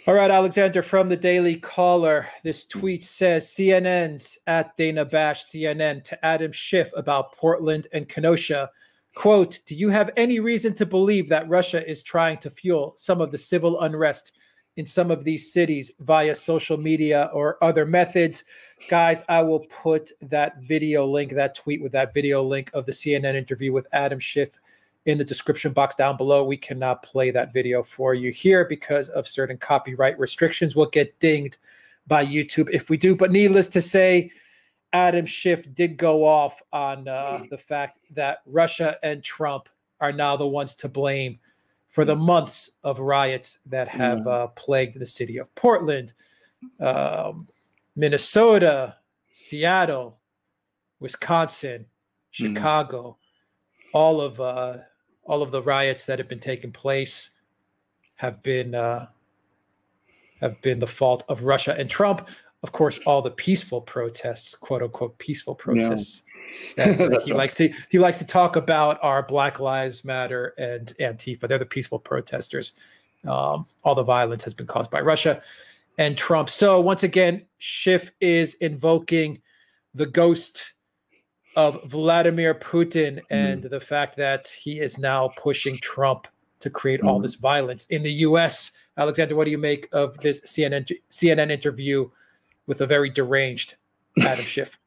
All right, Alexander, from the Daily Caller, this tweet says CNN's at Dana Bash CNN to Adam Schiff about Portland and Kenosha. Quote, do you have any reason to believe that Russia is trying to fuel some of the civil unrest in some of these cities via social media or other methods? Guys, I will put that video link, that tweet with that video link of the CNN interview with Adam Schiff in the description box down below. We cannot play that video for you here because of certain copyright restrictions. We'll get dinged by YouTube if we do. But needless to say, Adam Schiff did go off on the fact that Russia and Trump are now the ones to blame for the months of riots that have plagued the city of Portland, Minnesota, Seattle, Wisconsin, Chicago. All of the riots that have been taking place have been the fault of Russia and Trump. Of course, all the peaceful protests, quote unquote, peaceful protests. That he likes to talk about are Black Lives Matter and Antifa. They're the peaceful protesters. All the violence has been caused by Russia and Trump. So once again, Schiff is invoking the ghost of Vladimir Putin and the fact that he is now pushing Trump to create all this violence in the U.S. Alexander, what do you make of this CNN interview with a very deranged Adam Schiff?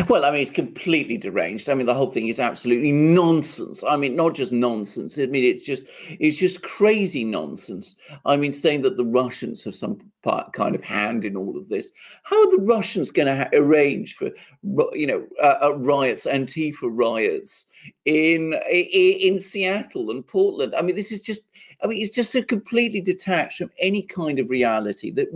Well, I mean, it's completely deranged. I mean, the whole thing is absolutely nonsense. I mean, not just nonsense. I mean, it's just crazy nonsense. I mean, saying that the Russians have some kind of hand in all of this. How are the Russians going to arrange for, riots, Antifa riots in Seattle and Portland? I mean, this is just. I mean, it's just so completely detached from any kind of reality that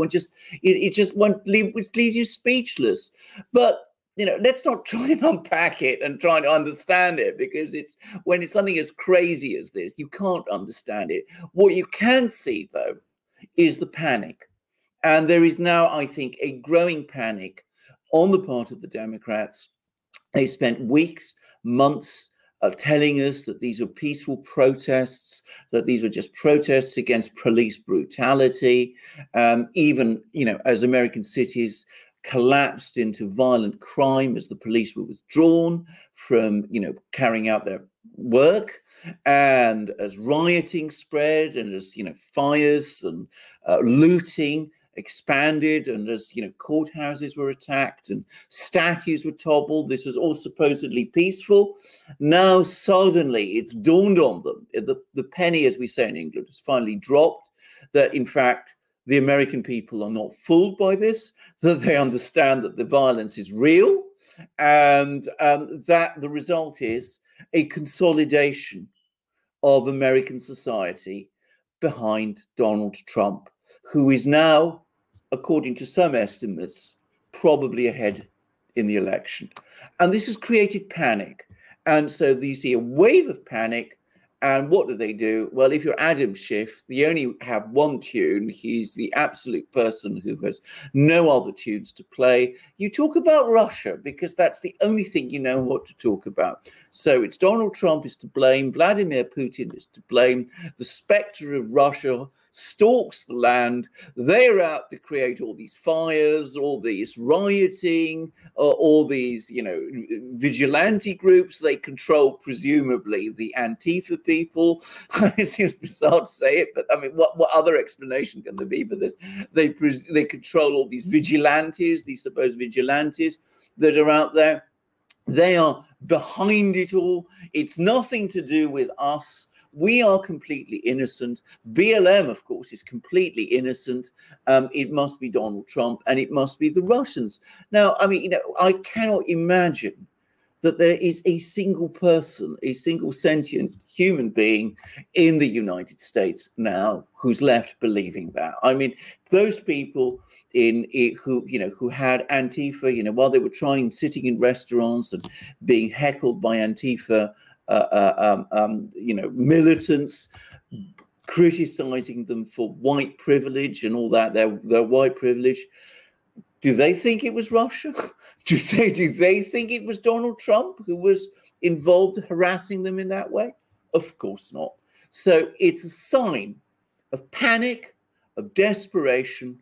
it leaves you speechless. But let's not try and unpack it and try to understand it, because when it's something as crazy as this, you can't understand it. What you can see, though, is the panic. And there is now, I think, a growing panic on the part of the Democrats. They spent weeks, months telling us that these were peaceful protests, that these were just protests against police brutality. Even, as American cities collapsed into violent crime as the police were withdrawn from, carrying out their work, and as rioting spread, and as, fires and looting expanded, and as courthouses were attacked and statues were toppled. This was all supposedly peaceful. Now suddenly it's dawned on them, the penny, as we say in England, has finally dropped, that in fact the American people are not fooled by this, that they understand that the violence is real, and that the result is a consolidation of American society behind Donald Trump, who is now, according to some estimates, probably ahead in the election. And this has created panic. And so you see a wave of panic. And what do? Well, if you're Adam Schiff, you only have one tune. He's the absolute person who has no other tunes to play. You talk about Russia because that's the only thing you know what to talk about. So it's Donald Trump is to blame. Vladimir Putin is to blame. The specter of Russia stalks the land. They're out to create all these fires, all this rioting, all these, vigilante groups. They control, presumably, the Antifa people. It seems bizarre to say it, but I mean, what other explanation can there be for this? They control all these vigilantes, these supposed vigilantes that are out there. They are behind it all. It's nothing to do with us. We are completely innocent. BLM, of course, is completely innocent. It must be Donald Trump, and it must be the Russians. Now, I mean, I cannot imagine that there is a single person, a single sentient human being in the United States now who's left believing that. I mean, those people who had Antifa, while they were sitting in restaurants and being heckled by Antifa, militants, criticizing them for white privilege and all that, their white privilege. Do they think it was Russia? Do they think it was Donald Trump who was involved harassing them in that way? Of course not. So it's a sign of panic, of desperation,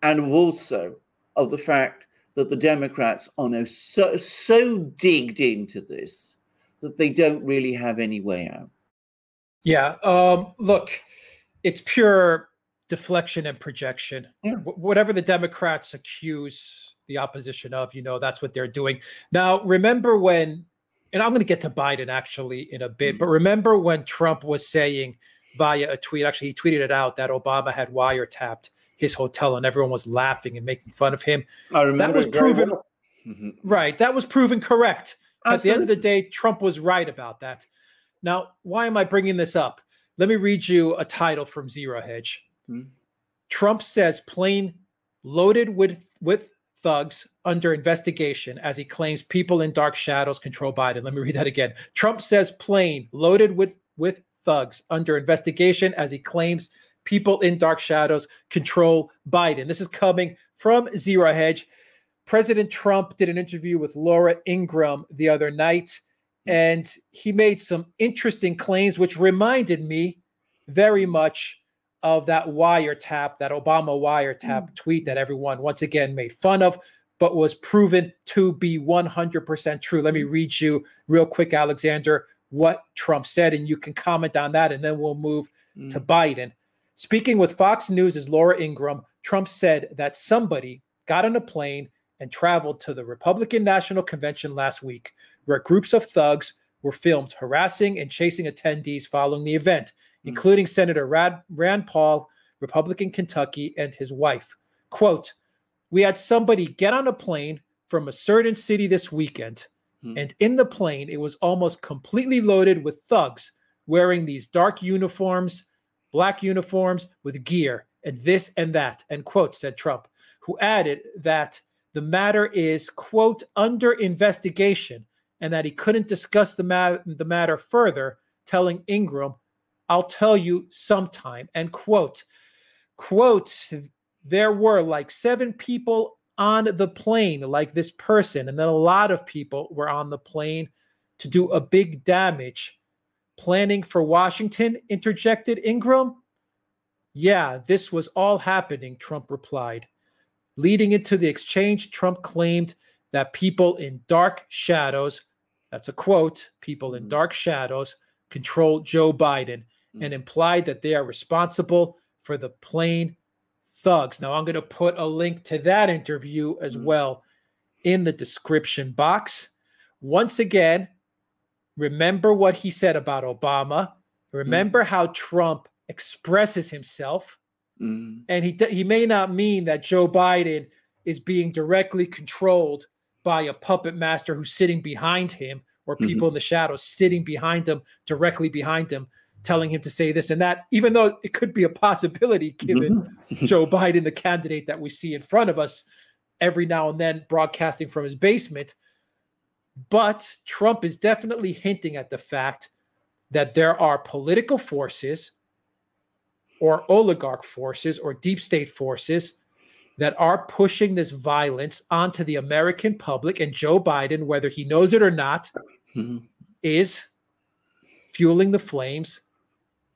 and also of the fact that the Democrats are now so digged into this that they don't really have any way out. Yeah. Look, it's pure deflection and projection. Yeah. Whatever the Democrats accuse the opposition of, that's what they're doing. Now, remember when, and I'm going to get to Biden actually in a bit, but remember when Trump was saying via a tweet, actually he tweeted it out, that Obama had wiretapped his hotel and everyone was laughing and making fun of him. I remember that was proven well. Right. That was proven correct. Absolutely. At the end of the day, Trump was right about that. Now, why am I bringing this up? Let me read you a title from Zero Hedge. Trump says plane loaded with thugs under investigation as he claims people in dark shadows control Biden. Let me read that again. Trump says plane loaded with thugs under investigation as he claims people in dark shadows control Biden. This is coming from Zero Hedge. President Trump did an interview with Laura Ingraham the other night, and he made some interesting claims, which reminded me very much of that wiretap, that Obama wiretap tweet that everyone once again made fun of, but was proven to be 100% true. Let me read you real quick, Alexander, what Trump said, and you can comment on that, and then we'll move to Biden. Speaking with Fox News' Laura Ingraham, Trump said that somebody got on a plane and traveled to the Republican National Convention last week, where groups of thugs were filmed harassing and chasing attendees following the event, including Senator Rand Paul, Republican Kentucky, and his wife. Quote, "We had somebody get on a plane from a certain city this weekend, and in the plane, it was almost completely loaded with thugs wearing these dark uniforms, black uniforms with gear, and this and that," end quote, said Trump, who added that the matter is, quote, under investigation, and that he couldn't discuss the matter further, telling Ingraham, "I'll tell you sometime," end quote. Quote, there were like 7 people on the plane, like this person, and then a lot of people were on the plane to do a big damage. Planning for Washington, interjected Ingraham. "Yeah, this was all happening," Trump replied. Leading into the exchange, Trump claimed that people in dark shadows, that's a quote, people in dark shadows control Joe Biden, and implied that they are responsible for the plane thugs. Now, I'm going to put a link to that interview as well in the description box. Once again, remember what he said about Obama. Remember how Trump expresses himself. And he may not mean that Joe Biden is being directly controlled by a puppet master who's sitting behind him, or people in the shadows sitting behind him, directly behind him, telling him to say this and that, even though it could be a possibility given Joe Biden, the candidate that we see in front of us every now and then broadcasting from his basement. But Trump is definitely hinting at the fact that there are political forces or oligarch forces or deep state forces that are pushing this violence onto the American public, and Joe Biden, whether he knows it or not, is fueling the flames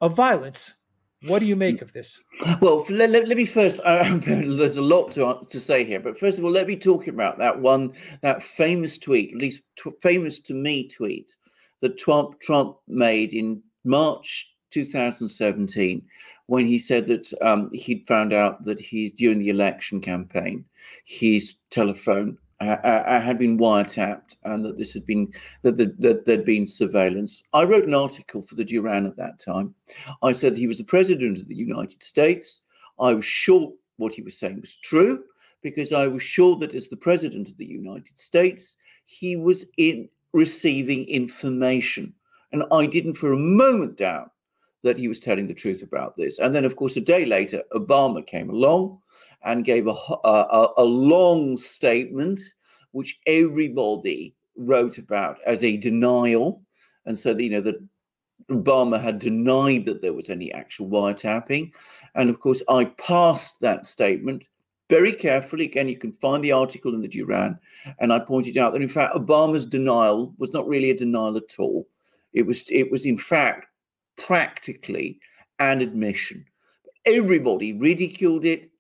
of violence. What do you make of this? Well, let me first, there's a lot to say here, but first of all, let me talk about that famous tweet, at least famous to me tweet, that Trump made in March 2017, when he said that he'd found out that during the election campaign, his telephone had been wiretapped, and that this had been that there'd been surveillance. I wrote an article for the Duran at that time. I said he was the president of the United States. I was sure what he was saying was true, because I was sure that as the president of the United States, he was receiving information, and I didn't for a moment doubt that he was telling the truth about this. And then, of course, a day later, Obama came along and gave a long statement, which everybody wrote about as a denial. And so, that Obama had denied that there was any actual wiretapping. And of course, I passed that statement very carefully. Again, you can find the article in the Duran. And I pointed out that, in fact, Obama's denial was not really a denial at all. It was in fact, practically an admission. Everybody ridiculed it.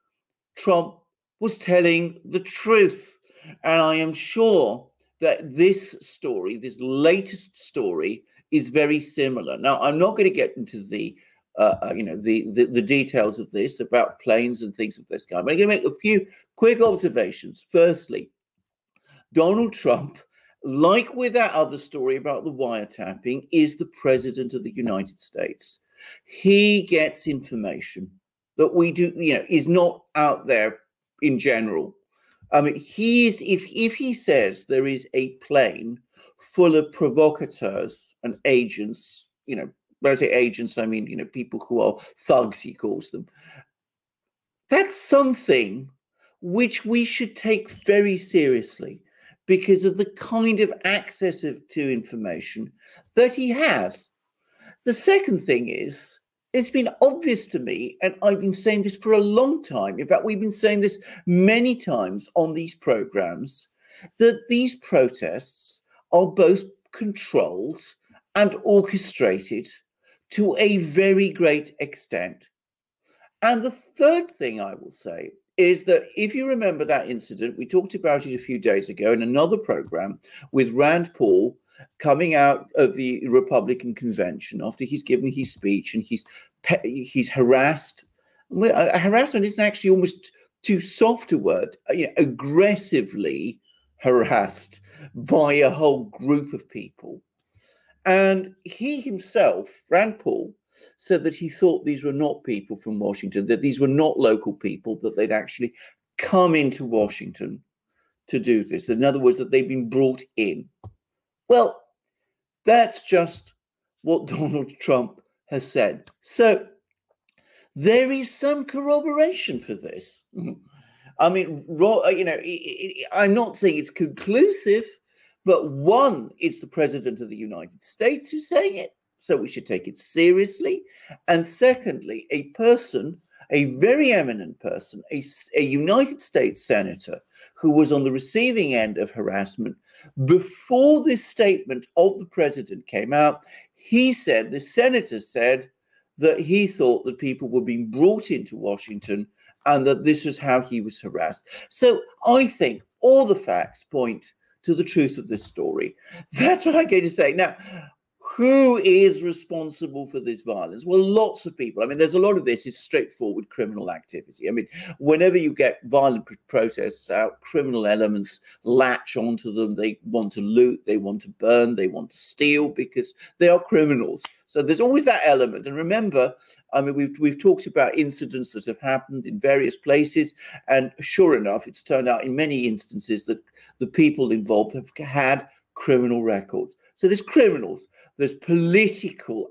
Trump was telling the truth. And I am sure that this story, this latest story, is very similar. Now, I'm not going to get into the the details of this about planes and things of this kind. But I'm going to make a few quick observations. Firstly, Donald Trump, like with that other story about the wiretapping, is the president of the United States. He gets information that we do, is not out there in general. I mean, if he says there is a plane full of provocateurs and agents, when I say agents, I mean, people who are thugs, he calls them. That's something which we should take very seriously because of the kind of access to information that he has. The second thing is, it's been obvious to me, and I've been saying this for a long time. In fact, we've been saying this many times on these programs, that these protests are both controlled and orchestrated to a very great extent. And the third thing I will say is that if you remember that incident, we talked about it a few days ago in another program with Rand Paul coming out of the Republican convention after he's given his speech, and he's harassed. Harassment isn't actually almost too soft a word, aggressively harassed by a whole group of people. And he himself, Rand Paul, said that he thought these were not people from Washington, that these were not local people, that they'd actually come into Washington to do this. In other words, that they'd been brought in. Well, that's just what Donald Trump has said. So there is some corroboration for this. I mean, I'm not saying it's conclusive, but one, it's the president of the United States who's saying it, so we should take it seriously. And secondly, a person, a very eminent person, a United States senator who was on the receiving end of harassment, before this statement of the president came out, the senator said that he thought that people were being brought into Washington and that this was how he was harassed. So I think all the facts point to the truth of this story. That's what I'm going to say. Now, who is responsible for this violence? Well, lots of people. I mean, there's a lot of this is straightforward criminal activity. I mean, whenever you get violent protests out, criminal elements latch onto them. They want to loot, they want to burn, they want to steal because they are criminals. So there's always that element. And remember, I mean, we've talked about incidents that have happened in various places. And sure enough, it's turned out in many instances that the people involved have had criminal records. So there's criminals. There's political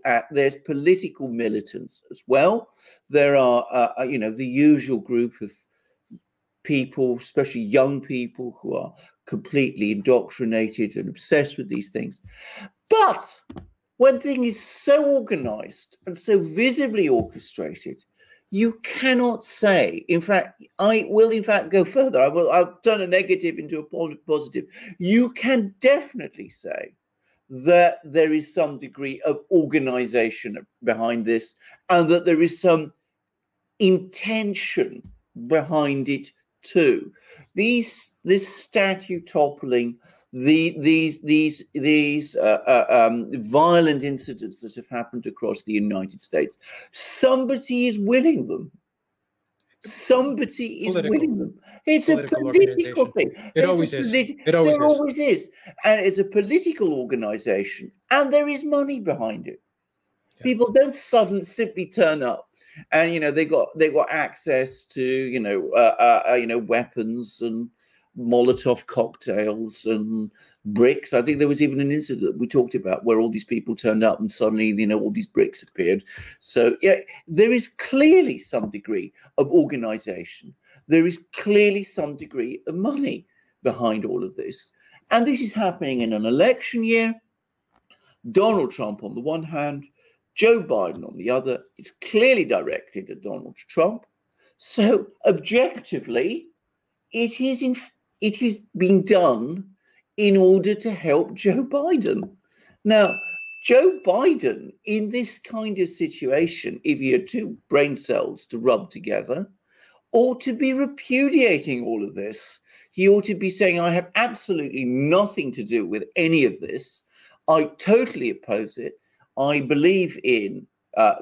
militants as well. There are, the usual group of people, especially young people, who are completely indoctrinated and obsessed with these things. But when things is so organized and so visibly orchestrated, you cannot say, in fact, I will in fact go further. I'll turn a negative into a positive. You can definitely say that there is some degree of organization behind this and that there is some intention behind it too. This statue toppling, these violent incidents that have happened across the United States, somebody is willing them. Somebody is willing them. It's a political thing. It always is. It always is. And it's a political organization, and there is money behind it. Yeah. People don't simply turn up, and they got access to weapons and Molotov cocktails and bricks. I think there was even an incident that we talked about where all these people turned up and suddenly, all these bricks appeared. So, yeah, there is clearly some degree of organization. There is clearly some degree of money behind all of this. And this is happening in an election year. Donald Trump on the one hand, Joe Biden on the other. It's clearly directed at Donald Trump. So, objectively, it is being done in order to help Joe Biden. Now, Joe Biden, in this kind of situation, if he had two brain cells to rub together, ought to be repudiating all of this. He ought to be saying, I have absolutely nothing to do with any of this. I totally oppose it. I believe in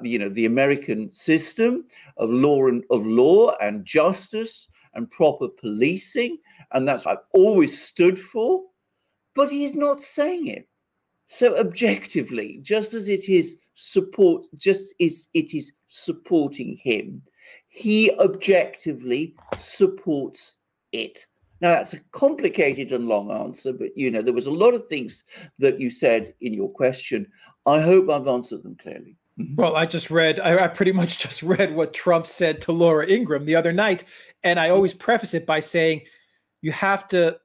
the American system of law and justice and proper policing, and that's what I've always stood for. But he's not saying it. So objectively, just as it is supporting him, he objectively supports it. Now, that's a complicated and long answer, but, there was a lot of things that you said in your question. I hope I've answered them clearly. Well, I pretty much just read what Trump said to Laura Ingraham the other night. And I always preface it by saying you have to,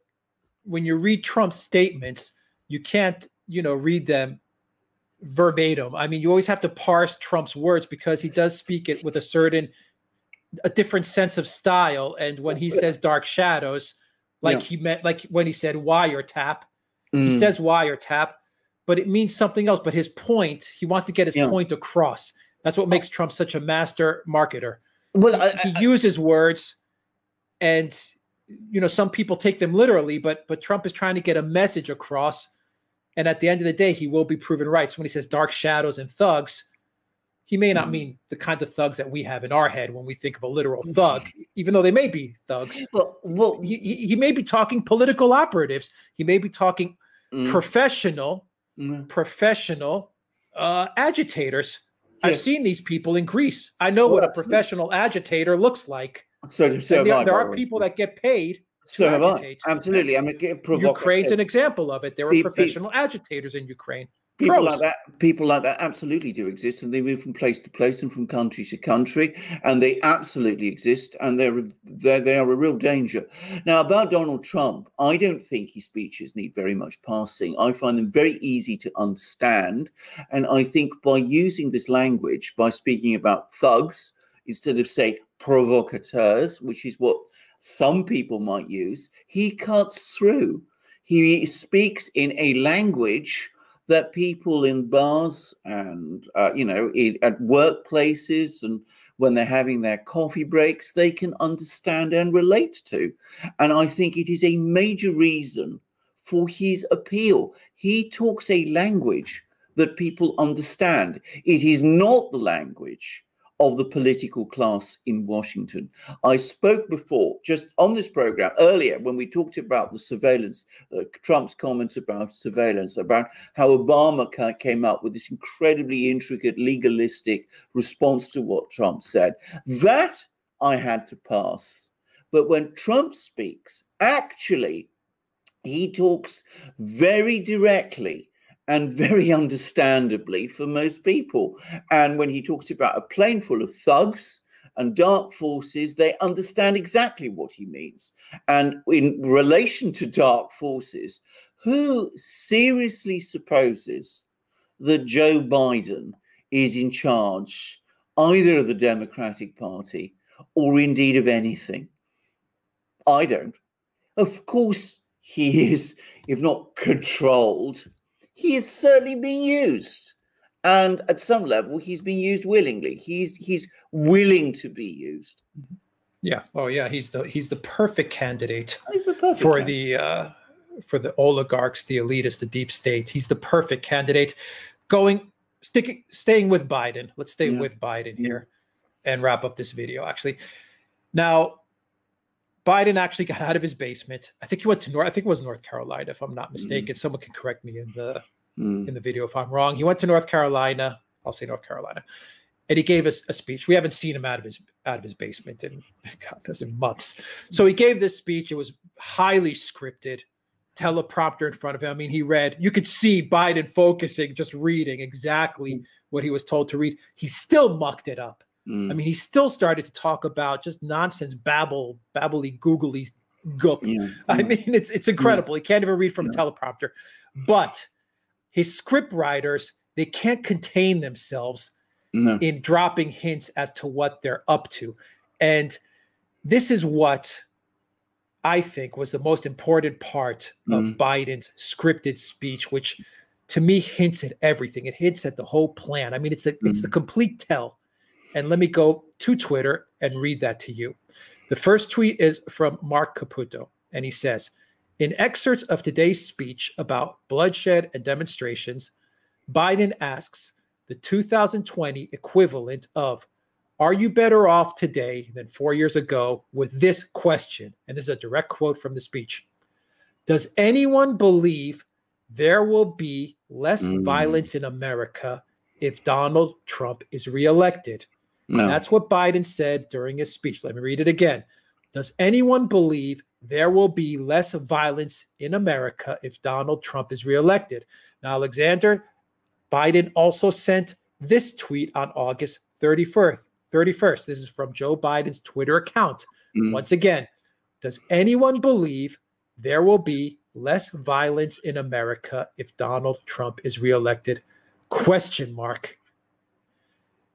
when you read Trump's statements, you can't, read them verbatim. I mean, you always have to parse Trump's words because he does speak it with a different sense of style. And when he says dark shadows, he meant, like when he said wiretap, he says wiretap, but it means something else. But his point, he wants to get his point across. That's what makes Trump such a master marketer. Well, he uses words, and some people take them literally, but Trump is trying to get a message across. And at the end of the day, he will be proven right. So when he says dark shadows and thugs, he may not mean the kind of thugs that we have in our head when we think of a literal thug, even though they may be thugs. Well, he may be talking political operatives. He may be talking professional agitators. Yes. I've seen these people in Greece. I know what a professional agitator looks like. So there are people that get paid. So have I. Absolutely. I mean, Ukraine's an example of it. There are professional agitators in Ukraine. People like that absolutely do exist, and they move from place to place and from country to country, and they absolutely exist, and they are a real danger. Now, about Donald Trump, I don't think his speeches need very much parsing. I find them very easy to understand, and I think by using this language, by speaking about thugs instead of, say, provocateurs, which is what some people might use, he cuts through. He speaks in a language that people in bars and, at workplaces and when they're having their coffee breaks, they can understand and relate to. And I think it is a major reason for his appeal. He talks a language that people understand. It is not the language of the political class in Washington. I spoke before, just on this program earlier, when we talked about the surveillance, Trump's comments about surveillance, about how Obama came up with this incredibly intricate, legalistic response to what Trump said. That I had to pass. But when Trump speaks, actually, he talks very directly and very understandably for most people. And when he talks about a plane full of thugs and dark forces, they understand exactly what he means. And in relation to dark forces, who seriously supposes that Joe Biden is in charge either of the Democratic Party or indeed of anything? I don't. Of course he is, if not controlled, he is certainly being used, and at some level, he's being used willingly. He's willing to be used. Yeah. Oh, yeah. He's the perfect candidate for the oligarchs, the elitists, the deep state. He's the perfect candidate. Staying with Biden. Let's stay with Biden here and wrap up this video. Actually, now Biden actually got out of his basement. I think he went to I think it was North Carolina, if I'm not mistaken. Someone can correct me in the video if I'm wrong. He went to North Carolina. I'll say North Carolina, and he gave us a speech. We haven't seen him out of his basement in months. So he gave this speech. It was highly scripted, teleprompter in front of him. I mean, he read. You could see Biden focusing, just reading exactly what he was told to read. He still mucked it up. I mean, he still started to talk about just nonsense, babbly, googly goop. I mean, it's incredible. He can't even read from a teleprompter. But his script writers, they can't contain themselves in dropping hints as to what they're up to. And this is what I think was the most important part of Biden's scripted speech, which to me hints at everything. It hints at the whole plan. I mean, it's the complete tell. And let me go to Twitter and read that to you. The first tweet is from Mark Caputo, and he says, in excerpts of today's speech about bloodshed and demonstrations, Biden asks the 2020 equivalent of, are you better off today than 4 years ago, with this question? And this is a direct quote from the speech. Does anyone believe there will be less violence in America if Donald Trump is reelected? No. That's what Biden said during his speech. Let me read it again. Does anyone believe there will be less violence in America if Donald Trump is reelected? Now, Alexander, Biden also sent this tweet on August 31st. This is from Joe Biden's Twitter account. Once again, does anyone believe there will be less violence in America if Donald Trump is reelected? Question mark.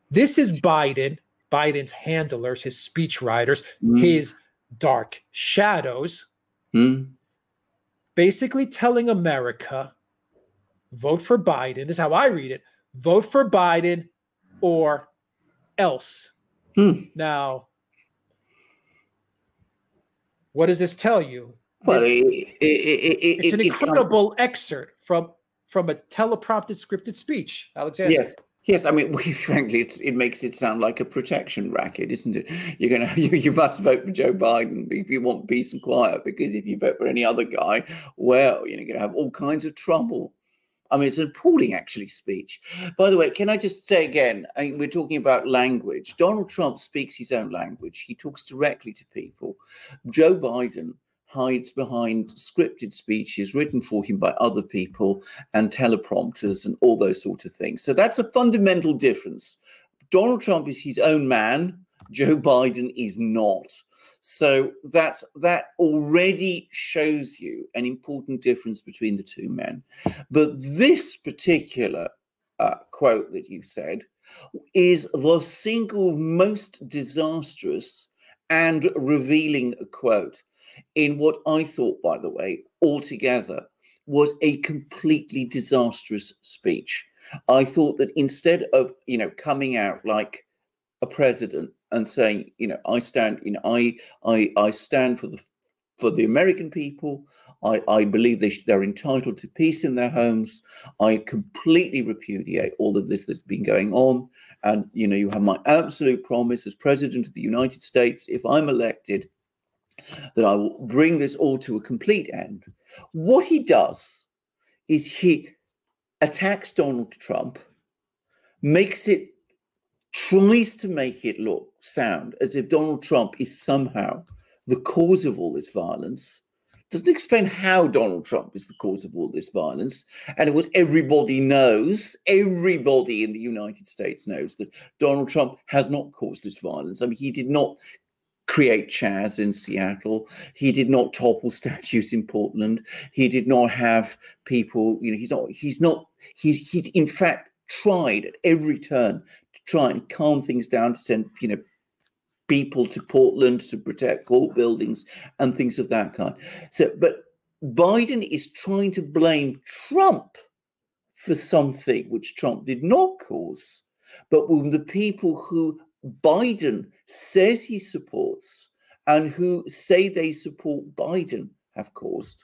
This is Biden's handlers, his speechwriters, his dark shadows, basically telling America, vote for Biden. This is how I read it. Vote for Biden or else. Now, what does this tell you? Well, it's an incredible excerpt from a teleprompted scripted speech, Alexander. Yes. I mean, frankly, it makes it sound like a protection racket, isn't it? You must vote for Joe Biden if you want peace and quiet, because if you vote for any other guy, well, you're going to have all kinds of trouble. I mean, it's an appalling, actually, speech. By the way, can I just say again, we're talking about language. Donald Trump speaks his own language. He talks directly to people. Joe Biden hides behind scripted speeches written for him by other people and teleprompters and all those sort of things. So that's a fundamental difference. Donald Trump is his own man. Joe Biden is not. So that already shows you an important difference between the two men. But this particular quote that you said is the single most disastrous and revealing quote in what I thought, by the way, altogether was a completely disastrous speech. I thought that instead of, coming out like a president and saying, I stand, I stand for the American people. I believe they're entitled to peace in their homes. I completely repudiate all of this that's been going on. And, you have my absolute promise as president of the United States, if I'm elected, that I will bring this all to a complete end. What he does is he attacks Donald Trump, tries to make it sound as if Donald Trump is somehow the cause of all this violence, doesn't explain how Donald Trump is the cause of all this violence. And of course, everybody in the United States knows that Donald Trump has not caused this violence. I mean, he did not create Chaz in Seattle. He did not topple statues in Portland. He did not have people, he's in fact tried at every turn to try and calm things down, to send, people to Portland to protect court buildings and things of that kind. So, but Biden is trying to blame Trump for something which Trump did not cause, but when the people who Biden says he supports and who say they support Biden have caused.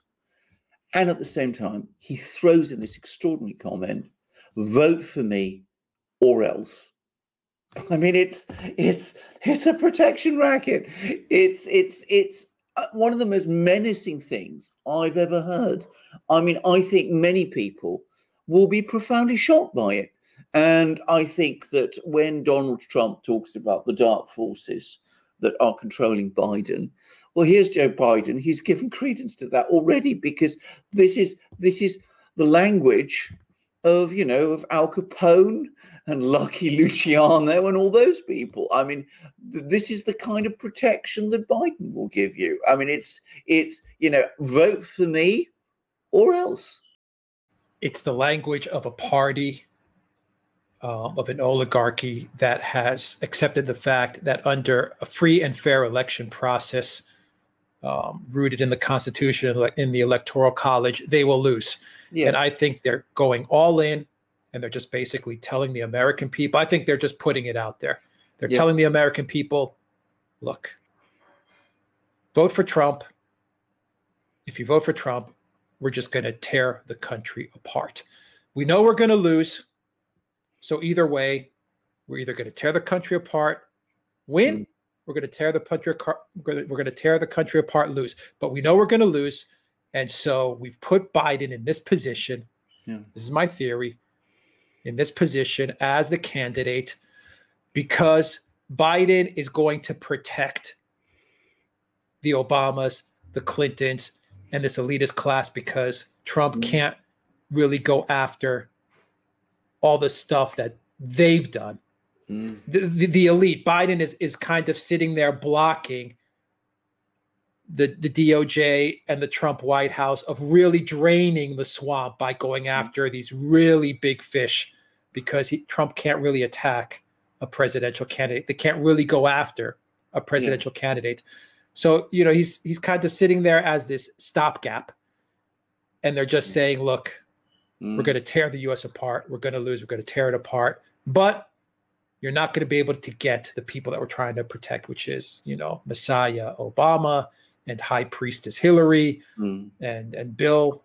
And at the same time, he throws in this extraordinary comment, vote for me or else. I mean, it's a protection racket. It's one of the most menacing things I've ever heard. I mean, I think many people will be profoundly shocked by it. And I think that when Donald Trump talks about the dark forces that are controlling Biden, well, here's Joe Biden. He's given credence to that already, because this is the language of, of Al Capone and Lucky Luciano and all those people. I mean, this is the kind of protection that Biden will give you. I mean, it's vote for me or else. It's the language of a party, of an oligarchy that has accepted the fact that under a free and fair election process, rooted in the Constitution, in the Electoral College, they will lose. Yes. And I think they're going all in, and they're just basically telling the American people. I think they're just putting it out there. They're telling the American people, look, vote for Trump. If you vote for Trump, we're just going to tear the country apart. We know we're going to lose. So either way, we're either going to tear the country apart, win, we're going to tear the country. We're going to tear the country apart, lose. But we know we're going to lose, and so we've put Biden in this position. This is my theory. In this position as the candidate, because Biden is going to protect the Obamas, the Clintons, and this elitist class, because Trump can't really go after all the stuff that they've done. The elite. Biden is kind of sitting there blocking the DOJ and the Trump White House of really draining the swamp by going after these really big fish, because Trump can't really attack a presidential candidate. They can't really go after a presidential candidate. So, he's kind of sitting there as this stopgap, and they're just saying, look, we're going to tear the U.S. apart. We're going to lose. We're going to tear it apart. But you're not going to be able to get the people that we're trying to protect, which is, Messiah Obama and High Priestess Hillary and Bill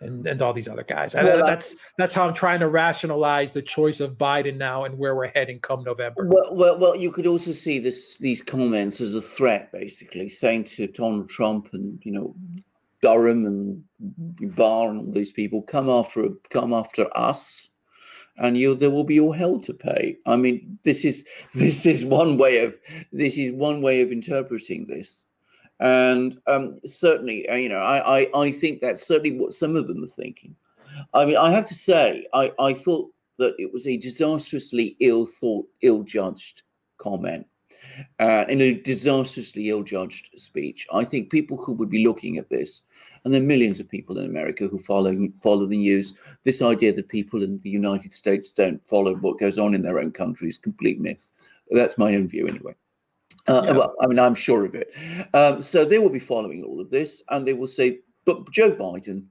and all these other guys. That's how I'm trying to rationalize the choice of Biden now and where we're heading come November. Well, you could also see these comments as a threat, basically saying to Donald Trump and Durham and Barr and all these people, come after us, and there will be all hell to pay. I mean, this is one way of interpreting this. And certainly, I think that's certainly what some of them are thinking. I mean, I have to say, I thought that it was a disastrously ill-judged comment, in a disastrously ill-judged speech. I think people who would be looking at this, and there are millions of people in America who follow the news, this idea that people in the United States don't follow what goes on in their own country is complete myth. That's my own view, anyway. Well, I mean, I'm sure of it. So they will be following all of this, and they will say, but Joe Biden,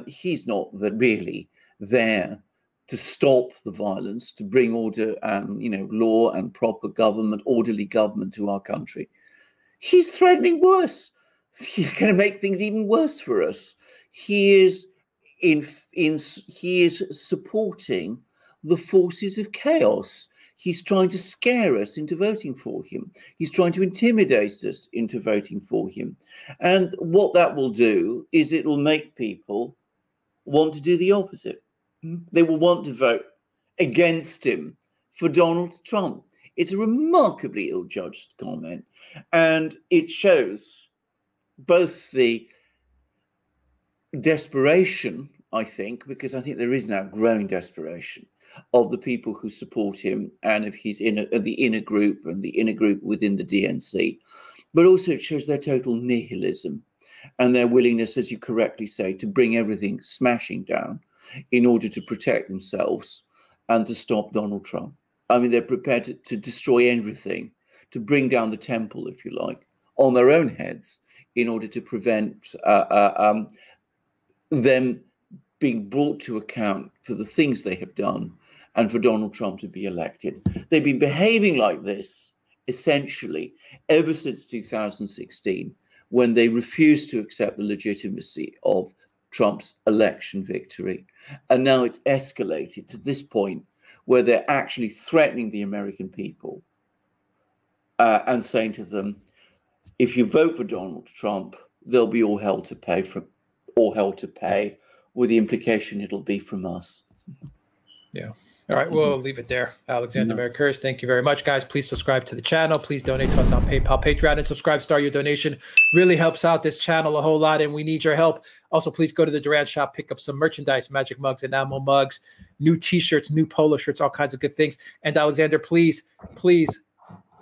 he's not really there to stop the violence, to bring order and, law and proper government, orderly government to our country. He's threatening worse. He's going to make things even worse for us. He is supporting the forces of chaos. He's trying to scare us into voting for him. He's trying to intimidate us into voting for him. And what that will do is it will make people want to do the opposite. They will want to vote against him for Donald Trump. It's a remarkably ill-judged comment. And it shows both the desperation, I think, because I think there is now growing desperation of the people who support him and of the inner group and the inner group within the DNC. But also it shows their total nihilism and their willingness, as you correctly say, to bring everything smashing down in order to protect themselves and to stop Donald Trump. I mean, they're prepared to destroy everything, to bring down the temple, if you like, on their own heads in order to prevent them being brought to account for the things they have done and for Donald Trump to be elected. They've been behaving like this, essentially, ever since 2016, when they refused to accept the legitimacy of Trump's election victory. And now it's escalated to this point where they're actually threatening the American people and saying to them, if you vote for Donald Trump, there'll be all hell to pay, with the implication it'll be from us. Yeah. All right, we'll leave it there. Alexander Mercouris, thank you very much, guys. Please subscribe to the channel. Please donate to us on PayPal, Patreon, and subscribe. Start your donation. Really helps out this channel a whole lot, and we need your help. Also, please go to the Duran shop, pick up some merchandise, magic mugs, enamel mugs, new T-shirts, new polo shirts, all kinds of good things. And Alexander, please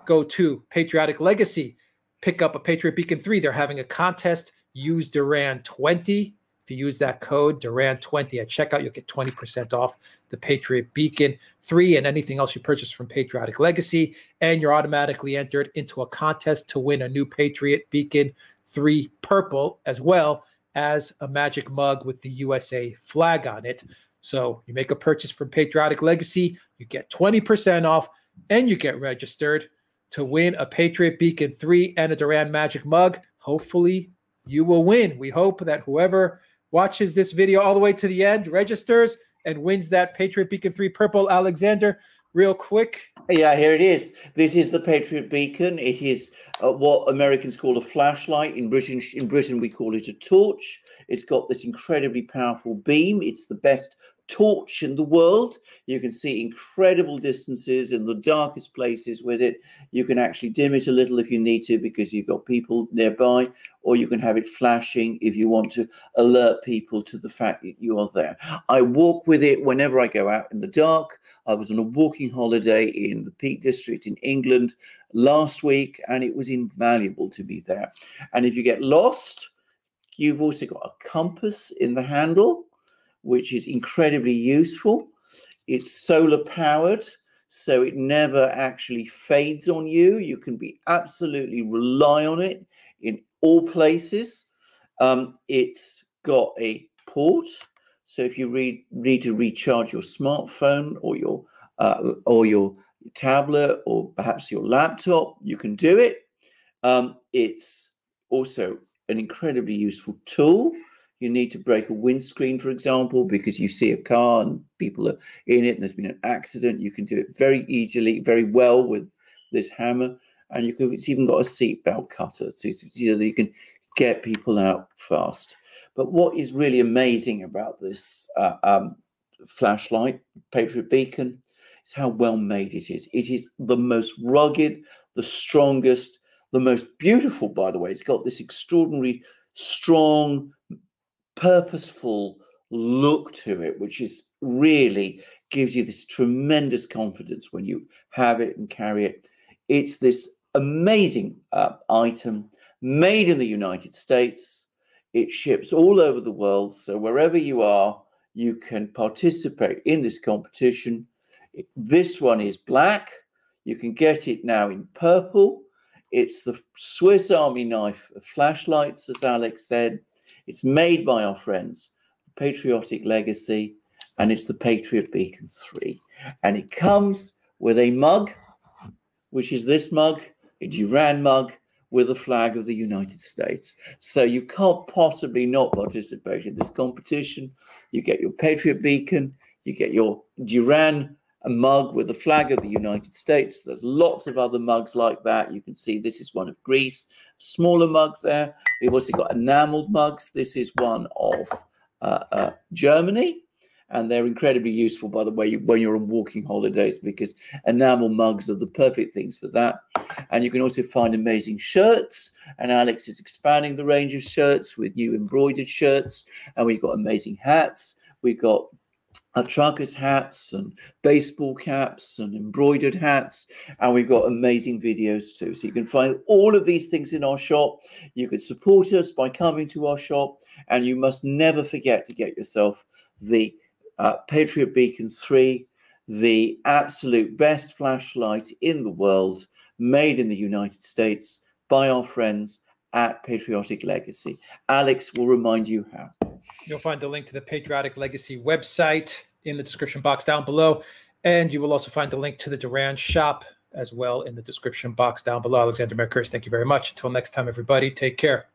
go to Patriotic Legacy. Pick up a Patriot Beacon 3. They're having a contest. Use Duran 20 If you use that code Duran20 at checkout, you'll get 20% off the Patriot Beacon 3 and anything else you purchase from Patriotic Legacy. And you're automatically entered into a contest to win a new Patriot Beacon 3 Purple, as well as a magic mug with the USA flag on it. So you make a purchase from Patriotic Legacy, you get 20% off, and you get registered to win a Patriot Beacon 3 and a Duran Magic mug. Hopefully you will win. We hope that whoever watches this video all the way to the end registers and wins that Patriot Beacon 3 Purple. Alexander, real quick. Yeah, here it is. This is the Patriot Beacon. It is what Americans call a flashlight. In Britain, we call it a torch. It's got this incredibly powerful beam. It's the best torch in the world. You can see incredible distances in the darkest places with it. You can actually dim it a little if you need to because you've got people nearby, or you can have it flashing if you want to alert people to the fact that you are there. I walk with it whenever I go out in the dark. I was on a walking holiday in the Peak District in England last week, and it was invaluable to be there. And if you get lost, you've also got a compass in the handle, which is incredibly useful. It's solar powered, so it never actually fades on you. You can be absolutely rely on it in all places. It's got a port, so if you need to recharge your smartphone or your tablet or perhaps your laptop, you can do it. It's also an incredibly useful tool. You need to break a windscreen, for example, because you see a car and people are in it and there's been an accident. You can do it very easily, very well with this hammer. And it's even got a seatbelt cutter, so that you can get people out fast. But what is really amazing about this flashlight, Patriot Beacon, is how well made it is. It is the most rugged, the strongest, the most beautiful, by the way. It's got this extraordinary, strong, purposeful look to it, which is really gives you this tremendous confidence when you have it and carry it. It's this amazing item made in the United States. It ships all over the world, so wherever you are, you can participate in this competition. This one is black. You can get it now in purple. It's the Swiss Army knife of flashlights, as Alex said. It's made by our friends, Patriotic Legacy, and it's the Patriot Beacon 3. And it comes with a mug, which is this mug, a Duran mug with a flag of the United States. So you can't possibly not participate in this competition. You get your Patriot Beacon, you get your Duran mug with the flag of the United States. There's lots of other mugs like that. You can see this is one of Greece, smaller mug there. We've also got enameled mugs. This is one of Germany, and they're incredibly useful, by the way, when you're on walking holidays, because enamel mugs are the perfect things for that. And you can also find amazing shirts, and Alex is expanding the range of shirts with new embroidered shirts, and we've got amazing hats. We've got truckers' hats and baseball caps and embroidered hats, and we've got amazing videos too. So you can find all of these things in our shop. You can support us by coming to our shop, and you must never forget to get yourself the Patriot Beacon 3, the absolute best flashlight in the world, made in the United States by our friends at Patriotic Legacy. Alex will remind you how. You'll find the link to the Patriotic Legacy website in the description box down below. And you will also find the link to the Duran shop as well in the description box down below. Alexander Mercouris, thank you very much. Until next time, everybody, take care.